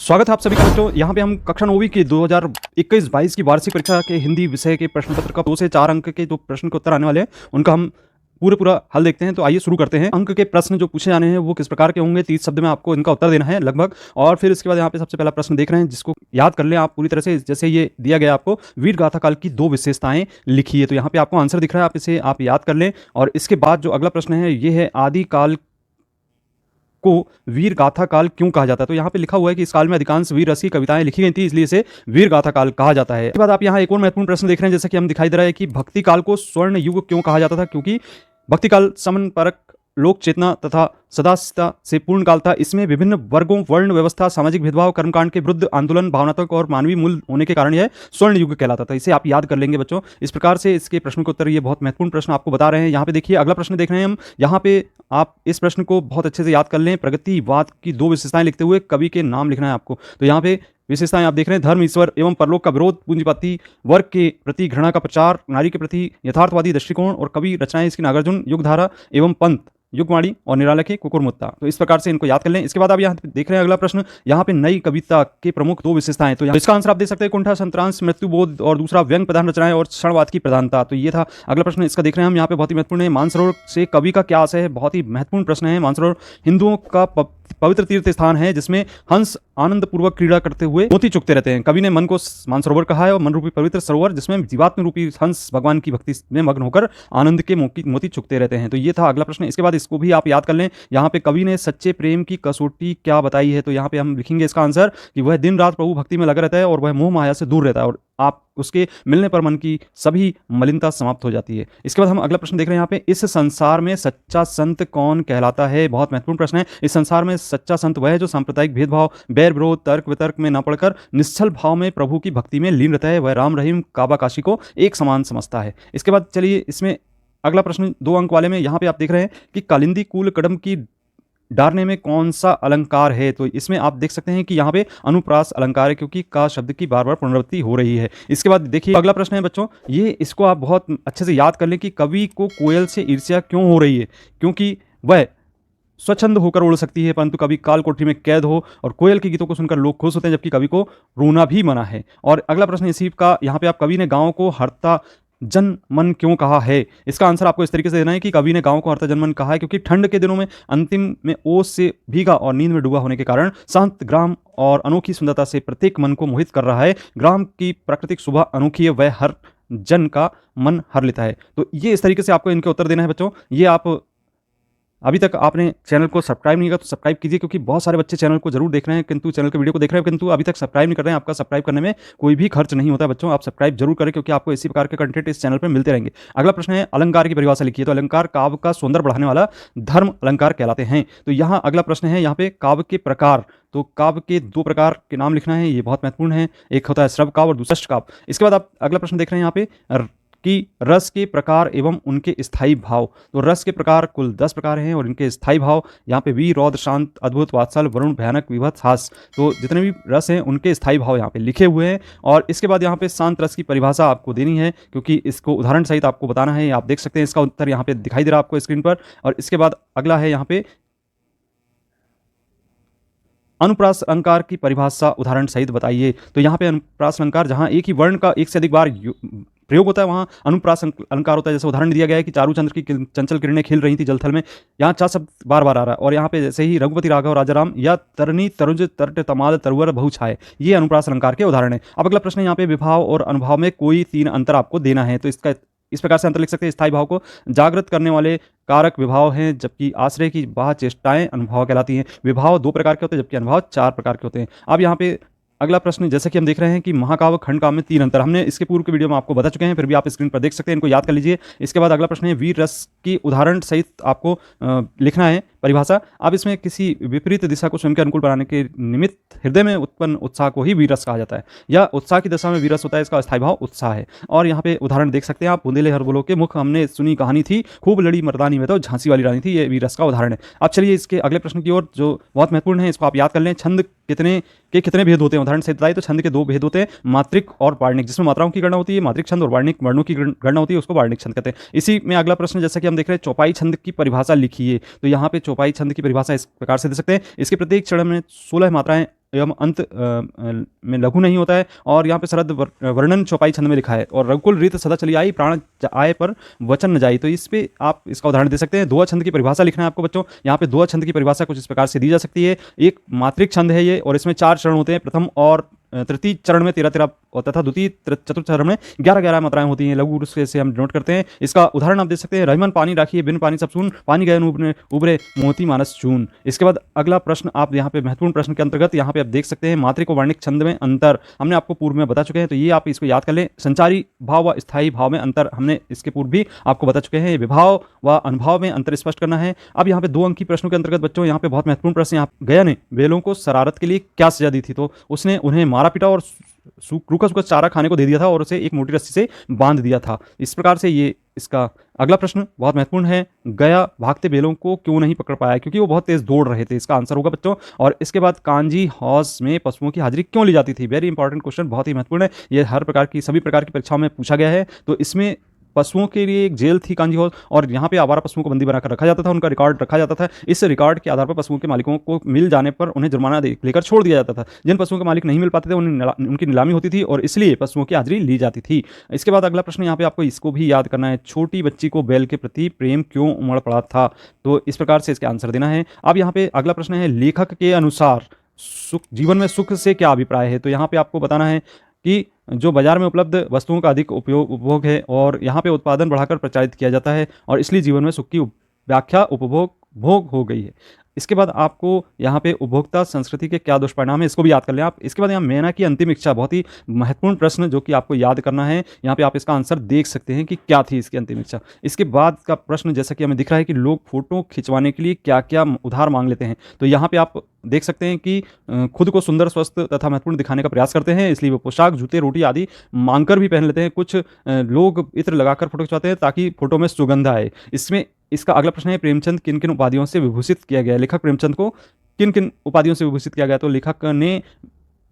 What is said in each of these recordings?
स्वागत है आप सभी का बच्चों। यहाँ पे हम कक्षा 9वीं की 2021-22 की वार्षिक परीक्षा के हिंदी विषय के प्रश्न पत्र का 2 से 4 अंक के जो प्रश्न के उत्तर आने वाले हैं उनका हम पूरा हल देखते हैं। तो आइए शुरू करते हैं। अंक के प्रश्न जो पूछे जाने हैं वो किस प्रकार के होंगे, 30 शब्द में आपको इनका उत्तर देना है लगभग। और फिर इसके बाद यहाँ पे सबसे पहला प्रश्न देख रहे हैं जिसको याद कर लें आप पूरी तरह से। जैसे ये दिया गया आपको, वीर गाथा काल की 2 विशेषताएं लिखिए। तो यहाँ पे आपको आंसर दिख रहा है, आप इसे याद कर लें। और इसके बाद जो अगला प्रश्न है ये है, आदि काल को वीर गाथा काल क्यों कहा जाता है। तो यहाँ पे लिखा हुआ है कि इस काल में अधिकांश वीर रस की कविताएं लिखी गई थी, इसलिए इसे वीर गाथा काल कहा जाता है। इसके बाद आप यहाँ एक और महत्वपूर्ण प्रश्न देख रहे हैं, जैसा कि हम दिखाई दे रहा है कि भक्ति काल को स्वर्ण युग क्यों कहा जाता था। क्योंकि भक्ति काल समन परक लोक चेतना तथा सदास्यता से पूर्ण काल था। इसमें विभिन्न वर्गों, वर्ण व्यवस्था, सामाजिक भेदभाव, कर्मकांड के विरुद्ध आंदोलन, भावनात्मक और मानवीय मूल होने के कारण यह स्वर्ण युग कहलाता था। इसे आप याद कर लेंगे बच्चों। इस प्रकार से इसके प्रश्न के उत्तर, ये बहुत महत्वपूर्ण प्रश्न आपको बता रहे हैं। यहाँ पे देखिए अगला प्रश्न देख रहे हैं हम। यहाँ पे आप इस प्रश्न को बहुत अच्छे से याद कर लें। प्रगतिवाद की 2 विशेषताएं लिखते हुए कवि के नाम लिखना है आपको। तो यहाँ पे विशेषताएं आप देख रहे हैं, धर्म, ईश्वर एवं परलोक का विरोध, पूंजीपति वर्ग के प्रति घृणा का प्रचार, नारी के प्रति यथार्थवादी दृष्टिकोण। और कवि रचनाएं इसकी नागार्जुन, युगधारा एवं पंत, युगवाणी और निराला की कुकुरमुत्ता। तो इस प्रकार से इनको याद कर लें। इसके बाद आप यहाँ देख रहे हैं अगला प्रश्न, यहाँ पे नई कविता के प्रमुख 2 विशेषताएं। तो इसका आंसर आप दे सकते हैं, कुंठा, संतरांश, मृत्युबोध और दूसरा व्यंग प्रधान रचनाएं और क्षणवाद की प्रधानता। तो ये था अगला प्रश्न। इसका देख रहे हैं हम, यहाँ पे बहुत ही महत्वपूर्ण है, मानसरोवर से कवि का क्या आशय है। बहुत ही महत्वपूर्ण प्रश्न है। मानसरोवर हिंदुओं का पवित्र तीर्थ स्थान है जिसमें हंस आनंद पूर्वक क्रीड़ा करते हुए मोती चुगते रहते हैं। कवि ने मन को मानसरोवर कहा है, और मन रूपी पवित्र सरोवर जिसमें जीवात्म रूपी हंस भगवान की भक्ति में मग्न होकर आनंद के मोती चुगते रहते हैं। तो ये था अगला प्रश्न। इसके बाद इसको भी आप याद कर लें। यहाँ पे कवि ने सच्चे प्रेम की कसौटी क्या बताई है। तो यहाँ पे हम लिखेंगे इसका आंसर कि वह दिन रात प्रभु भक्ति में लगा रहता है और वह मोह माया से दूर रहता है, और आप उसके मिलने पर मन की सभी मलिनता समाप्त हो जाती है। इसके बाद हम अगला प्रश्न देख रहे हैं यहाँ पे, इस संसार में सच्चा संत कौन कहलाता है। बहुत महत्वपूर्ण प्रश्न है। इस संसार में सच्चा संत वह है जो सांप्रदायिक भेदभाव, बैर विरोध, तर्क वितर्क में न पड़कर निश्चल भाव में प्रभु की भक्ति में लीन रहता है। वह राम रहीम काबा काशी को एक समान समझता है। इसके बाद चलिए इसमें अगला प्रश्न 2 अंक वाले में, यहाँ पे आप देख रहे हैं कि कालिंदी कूल कदम की डारने में कौन सा अलंकार है। तो इसमें आप देख सकते हैं कि यहाँ पे अनुप्रास अलंकार है, क्योंकि का शब्द की बार बार पुनरावृत्ति हो रही है। इसके बाद देखिए अगला प्रश्न है बच्चों, ये इसको आप बहुत अच्छे से याद कर लें कि कवि को कोयल से ईर्ष्या क्यों हो रही है। क्योंकि वह स्वच्छंद होकर उड़ सकती है, परंतु कभी काल कोठरी में कैद हो, और कोयल के गीतों को सुनकर लोग खुश होते हैं जबकि कवि को रोना भी मना है। और अगला प्रश्न इसी का, यहाँ पे आप, कवि ने गाँव को हरता जन मन क्यों कहा है। इसका आंसर आपको इस तरीके से देना है कि कवि ने गांव को हरता जन मन कहा है क्योंकि ठंड के दिनों में अंतिम में ओस से भीगा और नींद में डूबा होने के कारण शांत ग्राम और अनोखी सुंदरता से प्रत्येक मन को मोहित कर रहा है। ग्राम की प्राकृतिक शोभा अनोखी है, वह हर जन का मन हर लेता है। तो ये इस तरीके से आपको इनके उत्तर देना है बच्चों। ये आप अभी तक आपने चैनल को सब्सक्राइब नहीं किया तो सब्सक्राइब कीजिए, क्योंकि बहुत सारे बच्चे चैनल को जरूर देख रहे हैं किंतु चैनल के वीडियो को देख रहे हैं किंतु अभी तक सब्सक्राइब नहीं कर रहे हैं। आपका सब्सक्राइब करने में कोई भी खर्च नहीं होता है बच्चों। आप सब्सक्राइब जरूर करें क्योंकि आपको इसी प्रकार के कंटेंट इस चैनल पर मिलते रहेंगे। अगला प्रश्न है, अलंकार की परिभाषा लिखिए। तो अलंकार काव्य का सौंदर्य बढ़ाने वाला धर्म अलंकार कहलाते हैं। तो यहाँ अगला प्रश्न है, यहाँ पे काव्य के प्रकार। तो काव्य के 2 प्रकार के नाम लिखना है, ये बहुत महत्वपूर्ण है। एक होता है श्रव काव्य और दूसरा काव्य। इसके बाद आप अगला प्रश्न देख रहे हैं यहाँ पे कि रस के प्रकार एवं उनके स्थायी भाव। तो रस के प्रकार कुल 10 प्रकार हैं और इनके स्थायी भाव यहाँ पे वीर, रौद्र, शांत, अद्भुत, वात्सल, वरुण, भयानक, विभत्स, हास्य। तो जितने भी रस हैं उनके स्थायी भाव यहाँ पे लिखे हुए हैं। और इसके बाद यहाँ पे शांत रस की परिभाषा आपको देनी है, क्योंकि इसको उदाहरण सहित आपको बताना है। आप देख सकते हैं इसका उत्तर यहाँ पे दिखाई दे रहा है आपको स्क्रीन पर। और इसके बाद अगला है यहाँ पे अनुप्रास अलंकार की परिभाषा उदाहरण सहित बताइए। तो यहाँ पे अनुप्रास अलंकार जहाँ एक ही वर्ण का एक से अधिक बार प्रयोग होता है वहाँ अनुप्रास अलंकार होता है। जैसे उदाहरण दिया गया है कि चारू चंद्र की चंचल किरणें खिल रही थी जलथल में, यहाँ चा शब्द बार बार आ रहा है। और यहाँ पे जैसे ही रघुपति राघव राजाराम या तरनी तरुज तर्ट तमाल तरुवर बहुछाए, ये अनुप्रास अलंकार के उदाहरण है। अब अगला प्रश्न है, यहाँ पे विभाव और अनुभाव में कोई 3 अंतर आपको देना है। तो इसका इस प्रकार से अंतर लिख सकते हैं, स्थायी भाव को जागृत करने वाले कारक विभाव हैं, जबकि आश्रय की बाह्य चेष्टाएं अनुभाव कहलाती हैं। विभाव 2 प्रकार के होते हैं जबकि अनुभाव 4 प्रकार के होते हैं। अब यहाँ पे अगला प्रश्न, जैसे कि हम देख रहे हैं कि महाकाव्य खंड काव्य में 3 अंतर, हमने इसके पूर्व के वीडियो में आपको बता चुके हैं, फिर भी आप स्क्रीन पर देख सकते हैं, इनको याद कर लीजिए। इसके बाद अगला प्रश्न है, वीर रस की उदाहरण सहित आपको लिखना है परिभाषा। अब इसमें किसी विपरीत दिशा को स्वयं के अनुकूल बनाने के निमित्त हृदय में उत्पन्न उत्साह को ही वीर रस कहा जाता है, या उत्साह की दशा में वीर रस होता है, इसका स्थायी भाव उत्साह है। और यहाँ पे उदाहरण देख सकते हैं आप, बुंदेले हर बोलो के मुख हमने सुनी कहानी थी, खूब लड़ी मर्दानी में तो झांसी वाली रानी थी, ये वीर रस का उदाहरण है। अब चलिए इसके अगले प्रश्न की ओर, जो बहुत महत्वपूर्ण है, इसको आप याद कर लें। छंद कितने भेद होते हैं, उदाहरण से बताइए। तो छंद के 2 भेद होते हैं, मात्रिक और वार्णिक। जिसमें मात्राओं की गणना होती है मात्रिक छंद, और वार्णिक वर्णों की गणना होती है, उसको वार्णिक छंद कहते हैं। इसी में अगला प्रश्न, जैसा कि हम देख रहे हैं, चौपाई छंद की परिभाषा लिखिए। तो यहाँ पे चौपाई छंद की परिभाषा इस प्रकार से दे सकते हैं, इसके प्रत्येक चरण में 16 मात्राएं एवं अंत में लघु नहीं होता है, और यहाँ पे शरद वर्णन चौपाई छंद में लिखा है, और रघुकुल रीत सदा चली आई, प्राण आए पर वचन न जाई। तो इस पे आप इसका उदाहरण दे सकते हैं। दोहा छंद की परिभाषा लिखना है आपको बच्चों। यहाँ पे दोहा छंद की परिभाषा कुछ इस प्रकार से दी जा सकती है। एक मात्रिक छंद है ये, और इसमें 4 चरण होते हैं। प्रथम और तृतीय चरण में 13-13 और तथा द्वितीय चतुर्थ चरण में 11-11 मात्राएं होती हैं। लघु रूप से हम नोट करते हैं। इसका उदाहरण आप दे सकते हैं। रहीमन पानी राखिए बिन पानी सब सून, पानी गए उबरे उबरे मोती मानस चून। इसके बाद अगला प्रश्न आप यहाँ पे महत्वपूर्ण प्रश्न के अंतर्गत यहाँ पे आप देख सकते हैं मात्रिक और वर्णिक छंद में अंतर हमने आपको पूर्व में बता चुके हैं, तो ये आप इसको याद कर लें। संचारी भाव व स्थायी भाव में अंतर हमने इसके पूर्व भी आपको बता चुके हैं। विभाव व अनुभाव में अंतर स्पष्ट करना है। अब यहाँ पे 2 अंक की प्रश्नों के अंतर्गत बच्चों यहाँ पे बहुत महत्वपूर्ण प्रश्न। यहाँ गया ने बेलों को शरारत के लिए क्या सजा दी थी? तो उसने उन्हें मारा पीटा और रूखा सूखा चारा खाने को दे दिया था, और उसे एक मोटी रस्सी से बांध दिया था। इस प्रकार से ये इसका अगला प्रश्न बहुत महत्वपूर्ण है। गया भागते बेलों को क्यों नहीं पकड़ पाया? क्योंकि वो बहुत तेज दौड़ रहे थे। इसका आंसर होगा बच्चों। और इसके बाद कांजी हाउस में पशुओं की हाजिरी क्यों ली जाती थी? वेरी इंपॉर्टेंट क्वेश्चन, बहुत ही महत्वपूर्ण है। ये हर प्रकार की सभी प्रकार की परीक्षाओं में पूछा गया है। तो इसमें पशुओं के लिए एक जेल थी कांजी हाउस, और यहाँ पे आवारा पशुओं को बंदी बनाकर रखा जाता था, उनका रिकॉर्ड रखा जाता था। इस रिकॉर्ड के आधार पर पशुओं के मालिकों को मिल जाने पर उन्हें जुर्माना लेकर छोड़ दिया जाता था। जिन पशुओं के मालिक नहीं मिल पाते थे उनकी नीलामी होती थी, और इसलिए पशुओं की हाजिरी ली जाती थी। इसके बाद अगला प्रश्न यहाँ पे आपको इसको भी याद करना है। छोटी बच्ची को बैल के प्रति प्रेम क्यों उमड़ पड़ा था? तो इस प्रकार से इसके आंसर देना है। अब यहाँ पे अगला प्रश्न है, लेखक के अनुसार सुख जीवन में सुख से क्या अभिप्राय है? तो यहाँ पे आपको बताना है कि जो बाजार में उपलब्ध वस्तुओं का अधिक उपभोग है, और यहाँ पे उत्पादन बढ़ाकर प्रचारित किया जाता है, और इसलिए जीवन में सुख की व्याख्या उपभोग भोग हो गई है। इसके बाद आपको यहाँ पे उपभोक्ता संस्कृति के क्या दुष्परिणाम है, इसको भी याद कर लें आप। इसके बाद यहाँ मैना की अंतिम इच्छा, बहुत ही महत्वपूर्ण प्रश्न जो कि आपको याद करना है। यहाँ पे आप इसका आंसर देख सकते हैं कि क्या थी इसकी अंतिम इच्छा। इसके बाद का प्रश्न जैसा कि हमें दिख रहा है कि लोग फोटो खिंचवाने के लिए क्या क्या उधार मांग लेते हैं। तो यहाँ पे आप देख सकते हैं कि खुद को सुंदर, स्वस्थ तथा महत्वपूर्ण दिखाने का प्रयास करते हैं, इसलिए वो पोशाक, जूते, रोटी आदि मांगकर भी पहन लेते हैं। कुछ लोग इत्र लगाकर फोटो खिंचवाते हैं ताकि फोटो में सुगंध आए। इसमें इसका अगला प्रश्न है, प्रेमचंद किन किन उपाधियों से विभूषित किया गया है? लेखक प्रेमचंद को किन किन उपाधियों से विभूषित किया गया? तो लेखक ने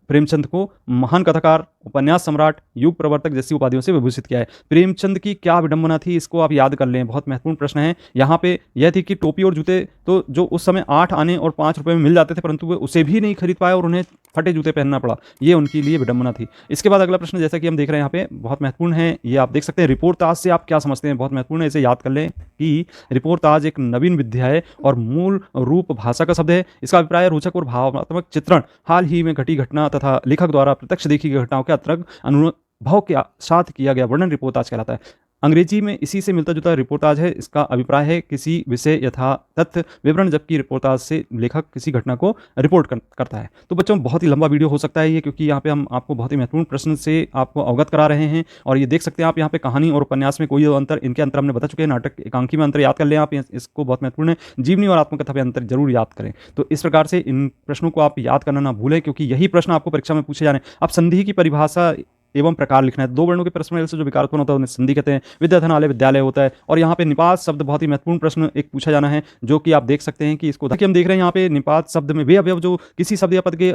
प्रेमचंद को महान कथाकार, उपन्यास सम्राट, युग प्रवर्तक जैसी उपाधियों से विभूषित किया है। प्रेमचंद की क्या विडंबना थी, इसको आप याद कर लें, बहुत महत्वपूर्ण प्रश्न है। यहाँ पे यह थी कि टोपी और जूते तो जो उस समय 8 आने और 5 रुपए में मिल जाते थे, परंतु वे उसे भी नहीं खरीद पाए और उन्हें फटे जूते पहनना पड़ा। ये उनके लिए विडंबना थी। इसके बाद अगला प्रश्न जैसा कि हम देख रहे हैं यहाँ पे बहुत महत्वपूर्ण है, ये आप देख सकते हैं। रिपोर्टाज से आप क्या समझते हैं? बहुत महत्वपूर्ण है, इसे याद कर लें कि रिपोर्टाज एक नवीन विद्या है और मूल रूप भाषा का शब्द है। इसका अभिप्राय रोचक और भावनात्मक चित्रण, हाल ही में घटी घटना तथा लेखक द्वारा प्रत्यक्ष देखी गई घटनाओं के अतिरिक्त अनुभव के साथ किया गया वर्णन रिपोर्टाज कहलाता है। अंग्रेजी में इसी से मिलता जुलता रिपोर्टाज है। इसका अभिप्राय है किसी विषय यथा तथ्य विवरण, जबकि रिपोर्टाज से लेखक किसी घटना को रिपोर्ट करता है। तो बच्चों बहुत ही लंबा वीडियो हो सकता है ये, क्योंकि यहाँ पे हम आपको बहुत ही महत्वपूर्ण प्रश्न से आपको अवगत करा रहे हैं। और ये देख सकते हैं आप यहाँ पे कहानी और उपन्यास में कोई अंतर, इनके अंतर हमने बता चुके हैं। नाटक एकांकी में अंतर याद कर लें आप, इसको बहुत महत्वपूर्ण है। जीवनी और आत्मकथा में अंतर जरूर याद करें। तो इस प्रकार से इन प्रश्नों को आप याद करना ना भूलें, क्योंकि यही प्रश्न आपको परीक्षा में पूछे जाने। अब संधि की परिभाषा एवं प्रकार लिखना है। 2 वर्णों के प्रश्न से जो विकार उत्पन्न होता है उन्हें संधि कहते हैं। विद्याधनालय विद्यालय होता है। और यहाँ पे निपात शब्द बहुत ही महत्वपूर्ण प्रश्न एक पूछा जाना है, जो कि आप देख सकते हैं कि इसको हम देख रहे हैं यहाँ पे निपात शब्द में वे अवयव जो किसी शब्द या पद के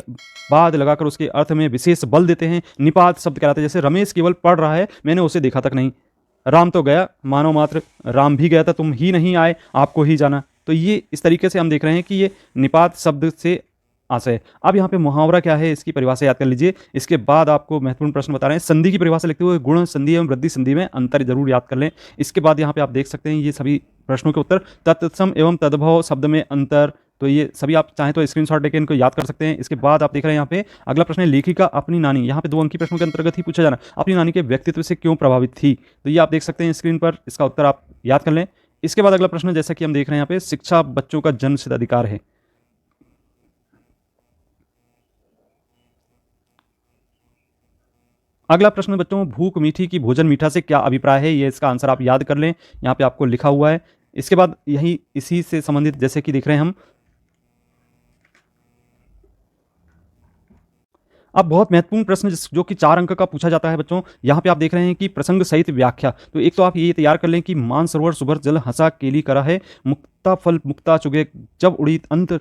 बाद लगाकर उसके अर्थ में विशेष बल देते हैं, निपात शब्द कहलाते हैं। जैसे रमेश केवल पढ़ रहा है, मैंने उसे देखा तक नहीं। राम तो गया, मानव मात्र, राम भी गया था, तुम ही नहीं आए, आपको ही जाना। तो ये इस तरीके से हम देख रहे हैं कि ये निपात शब्द से आशय। अब यहाँ पे मुहावरा क्या है, इसकी परिभाषा याद कर लीजिए। इसके बाद आपको महत्वपूर्ण प्रश्न बता रहे हैं। संधि की परिभाषा लिखते हुए गुण संधि एवं वृद्धि संधि में अंतर जरूर याद कर लें। इसके बाद यहाँ पे आप देख सकते हैं ये सभी प्रश्नों के उत्तर। तत्सम एवं तद्भव शब्द में अंतर, तो ये सभी आप चाहें तो स्क्रीनशॉट लेकर इनको याद कर सकते हैं। इसके बाद आप देख रहे हैं यहाँ पे अगला प्रश्न है, लेखिका अपनी नानी, यहाँ पे 2 अंकी प्रश्नों के अंतर्गत ही पूछा जाना, अपनी नानी के व्यक्तित्व से क्यों प्रभावित थी? तो ये आप देख सकते हैं स्क्रीन पर, इसका उत्तर आप याद कर लें। इसके बाद अगला प्रश्न जैसा कि हम देख रहे हैं यहाँ पे, शिक्षा बच्चों का जन्मसिद्ध अधिकार है। अगला प्रश्न बच्चों, भूख मीठी की भोजन मीठा से क्या अभिप्राय है? ये इसका आंसर आप याद कर लें, यहाँ पे आपको लिखा हुआ है। इसके बाद यही इसी से संबंधित जैसे कि देख रहे हैं हम, अब बहुत महत्वपूर्ण प्रश्न जो कि 4 अंक का पूछा जाता है बच्चों। यहाँ पे आप देख रहे हैं कि प्रसंग सहित व्याख्या। तो एक तो आप ये तैयार कर लें कि मानसरोवर सुभर जल हंसा केली करा है, मुक्ता फल मुक्ता चुगे जब उड़ी अंत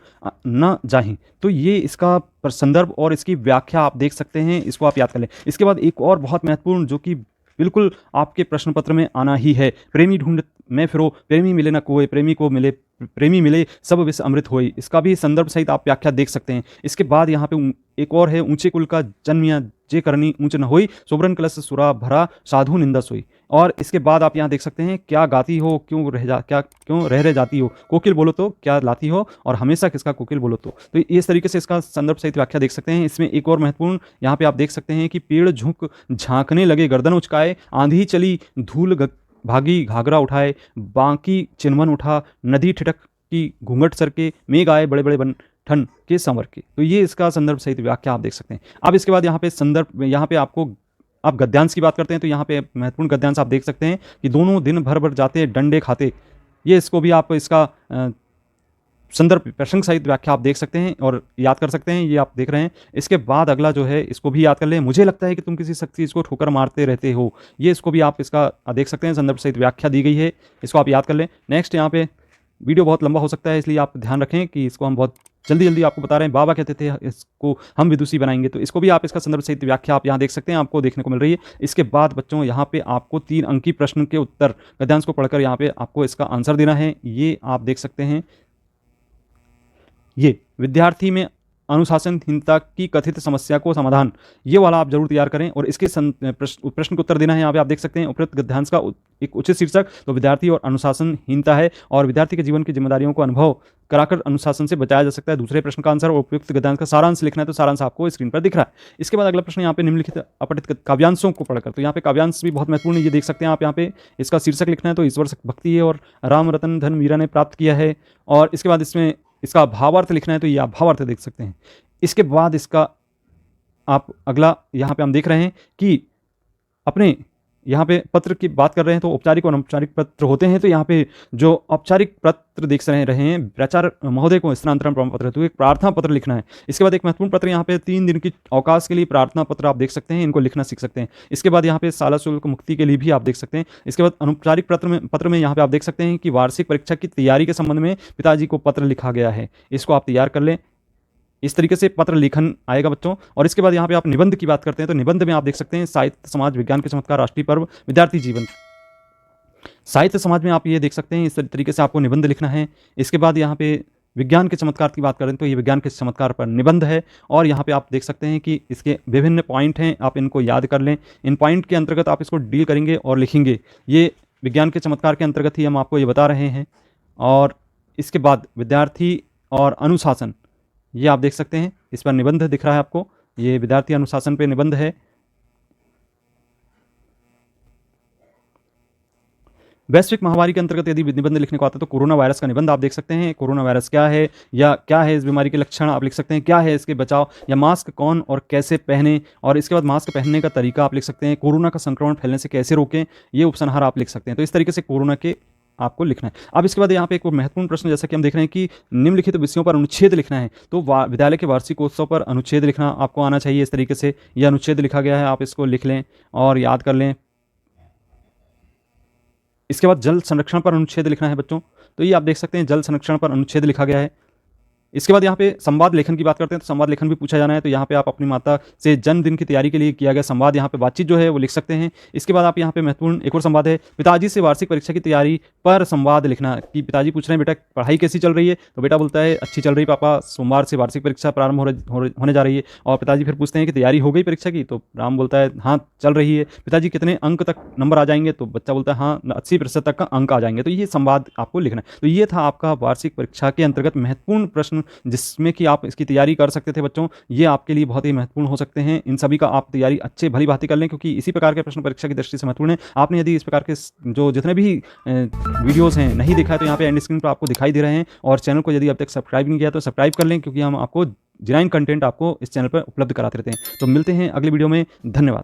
न जाहि। तो ये इसका संदर्भ और इसकी व्याख्या आप देख सकते हैं, इसको आप याद कर लें। इसके बाद एक और बहुत महत्वपूर्ण जो कि बिल्कुल आपके प्रश्न पत्र में आना ही है। प्रेमी ढूंढ में फिरो, प्रेमी मिले न कोई, प्रेमी को मिले प्रेमी मिले, सब विष अमृत होई। इसका भी संदर्भ सहित आप व्याख्या देख सकते हैं। इसके बाद यहाँ पे एक और है, ऊंचे कुल का जन्मिया जे करनी ऊंच न होई, सोबरन कलश सुरा भरा साधु निंदा सोई। और इसके बाद आप यहाँ देख सकते हैं, क्या गाती हो क्यों रह जाती हो, कोकिल बोलो तो क्या लाती हो, और हमेशा किसका कोकिल बोलो तो इस तरीके से इसका संदर्भ सहित व्याख्या देख सकते हैं। इसमें एक और महत्वपूर्ण यहाँ पे आप देख सकते हैं कि पेड़ झुक झांकने लगे गर्दन उचकाए, आंधी चली धूल भागी घाघरा उठाए, बाकी चिनमन उठा नदी ठिठक की घूंघट सर के, मेघ आए बड़े बड़े बन ठन के संवर के। तो ये इसका संदर्भ सहित व्याख्या आप देख सकते हैं। अब इसके बाद यहाँ पे संदर्भ, यहाँ पे आपको आप गद्यांश की बात करते हैं तो यहाँ पे महत्वपूर्ण गद्यांश आप देख सकते हैं कि दोनों दिन भर भर जाते डंडे खाते। ये इसको भी आप इसका संदर्भ प्रसंग सहित व्याख्या आप देख सकते हैं और याद कर सकते हैं। ये आप देख रहे हैं। इसके बाद अगला जो है इसको भी याद कर लें, मुझे लगता है कि तुम किसी शख्स चीज़ को ठोकर मारते रहते हो। ये इसको भी आप इसका देख सकते हैं, संदर्भ सहित व्याख्या दी गई है, इसको आप याद कर लें। नेक्स्ट यहाँ पे वीडियो बहुत लंबा हो सकता है, इसलिए आप ध्यान रखें कि इसको हम बहुत जल्दी जल्दी आपको बता रहे हैं। बाबा कहते थे इसको हम विदुषी बनाएंगे, तो इसको भी आप इसका संदर्भ सहित व्याख्या आप यहाँ देख सकते हैं, आपको देखने को मिल रही है। इसके बाद बच्चों यहाँ पे आपको 3 अंकी प्रश्न के उत्तर गद्यांश को पढ़कर यहाँ पे आपको इसका आंसर देना है। ये आप देख सकते हैं, ये विद्यार्थी में अनुशासनहीनता की कथित समस्या को समाधान, ये वाला आप जरूर तैयार करें और इसके प्रश्न को उत्तर देना है। यहाँ पे आप देख सकते हैं उपयुक्त गद्यांश का एक उचित शीर्षक तो विद्यार्थी और अनुशासनहीनता है, और विद्यार्थी के जीवन की जिम्मेदारियों को अनुभव कराकर अनुशासन से बचाया जा सकता है। दूसरे प्रश्न का आंसर और उपयुक्त गद्यांश का सारांश लिखना है, तो सारांश आपको स्क्रीन पर दिख रहा है। इसके बाद अगला प्रश्न यहाँ पे निम्नलिखित अपठित काव्यांशों को पढ़कर, तो यहाँ पे काव्यांश भी बहुत महत्वपूर्ण है, ये देख सकते हैं आप। यहाँ पे इसका शीर्षक लिखना है, तो ईश्वर भक्ति है और राम रतन धन मीरा ने प्राप्त किया है। और इसके बाद इसमें इसका भावार्थ लिखना है, तो ये आप भावार्थ देख सकते हैं। इसके बाद इसका आप अगला यहाँ पे हम देख रहे हैं कि अपने यहाँ पे पत्र की बात कर रहे हैं, तो औपचारिक और अनौपचारिक पत्र होते हैं। तो यहाँ पे जो औपचारिक पत्र देख रहे हैं, प्राचार्य महोदय को स्थानांतरण प्रमाण पत्र, तो एक प्रार्थना पत्र लिखना है। इसके बाद एक महत्वपूर्ण पत्र यहाँ पे 3 दिन की अवकाश के लिए प्रार्थना पत्र आप देख सकते हैं, इनको लिखना सीख सकते हैं। इसके बाद यहाँ पे शाला शुल्क मुक्ति के लिए भी आप देख सकते हैं। इसके बाद अनौपचारिक पत्र में यहाँ पे आप देख सकते हैं कि वार्षिक परीक्षा की तैयारी के संबंध में पिताजी को पत्र लिखा गया है, इसको आप तैयार कर लें। इस तरीके से पत्र लेखन आएगा बच्चों। और इसके बाद यहाँ पे आप निबंध की बात करते हैं, तो निबंध में आप देख सकते हैं साहित्य समाज विज्ञान के चमत्कार राष्ट्रीय पर्व विद्यार्थी जीवन। साहित्य समाज में आप ये देख सकते हैं, इस तरीके से आपको निबंध लिखना है। इसके बाद यहाँ पे विज्ञान के चमत्कार की बात करें तो ये विज्ञान के चमत्कार पर निबंध है, और यहाँ पे आप देख सकते हैं कि इसके विभिन्न पॉइंट हैं, आप इनको याद कर लें। इन पॉइंट के अंतर्गत आप इसको डील करेंगे और लिखेंगे। ये विज्ञान के चमत्कार के अंतर्गत ही हम आपको ये बता रहे हैं। और इसके बाद विद्यार्थी और अनुशासन, ये आप देख सकते हैं, इस पर निबंध दिख रहा है आपको, ये विद्यार्थी अनुशासन पे निबंध है। वैश्विक महामारी के अंतर्गत यदि निबंध लिखने को आता है तो कोरोना वायरस का निबंध आप देख सकते हैं। कोरोना वायरस क्या है या क्या है इस बीमारी के लक्षण आप लिख सकते हैं, क्या है इसके बचाव, या मास्क कौन और कैसे पहने, और इसके बाद मास्क पहनने का तरीका आप लिख सकते हैं। कोरोना का संक्रमण फैलने से कैसे रोकें, ये उपसंहार आप लिख सकते हैं। तो इस तरीके से कोरोना के आपको लिखना है। अब इसके बाद यहाँ पे एक महत्वपूर्ण प्रश्न, जैसा कि हम देख रहे हैं कि निम्नलिखित विषयों पर अनुच्छेद लिखना है, तो विद्यालय के वार्षिकोत्सव पर अनुच्छेद लिखना आपको आना चाहिए। इस तरीके से यह अनुच्छेद लिखा गया है, आप इसको लिख लें और याद कर लें। इसके बाद जल संरक्षण पर अनुच्छेद लिखना है बच्चों, तो ये आप देख सकते हैं जल संरक्षण पर अनुच्छेद लिखा गया है। इसके बाद यहाँ पे संवाद लेखन की बात करते हैं, तो संवाद लेखन भी पूछा जाना है, तो यहाँ पे आप अपनी माता से जन्मदिन की तैयारी के लिए किया गया संवाद, यहाँ पे बातचीत जो है वो लिख सकते हैं। इसके बाद आप यहाँ पे महत्वपूर्ण एक और संवाद है, पिताजी से वार्षिक परीक्षा की तैयारी पर संवाद लिखना, कि पिताजी पूछ रहे हैं बेटा पढ़ाई कैसी चल रही है, तो बेटा बोलता है अच्छी चल रही पापा, सोमवार से वार्षिक परीक्षा प्रारंभ होने जा रही है। और पिताजी फिर पूछते हैं कि तैयारी हो गई परीक्षा की, तो राम बोलता है हाँ चल रही है। पिताजी कितने अंक तक नंबर आ जाएंगे, तो बच्चा बोलता है हाँ 80% तक का अंक आ जाएंगे। तो ये संवाद आपको लिखना है। तो ये था आपका वार्षिक परीक्षा के अंतर्गत महत्वपूर्ण प्रश्न, जिसमें कि आप इसकी तैयारी कर सकते थे बच्चों। ये आपके लिए बहुत ही महत्वपूर्ण हो सकते हैं। इन सभी का आप तैयारी अच्छे भली भांति कर लें, क्योंकि इसी प्रकार के प्रश्न परीक्षा की दृष्टि से महत्वपूर्ण है। आपने यदि इस प्रकार के जो जितने भी वीडियोस हैं नहीं देखा है, तो यहाँ पे एंड स्क्रीन पर आपको दिखाई दे रहे हैं। और चैनल को यदि अब तक सब्सक्राइब नहीं किया तो सब्सक्राइब कर लें, क्योंकि हम आपको जेन्युइन कंटेंट आपको इस चैनल पर उपलब्ध कराते रहते हैं। तो मिलते हैं अगले वीडियो में, धन्यवाद।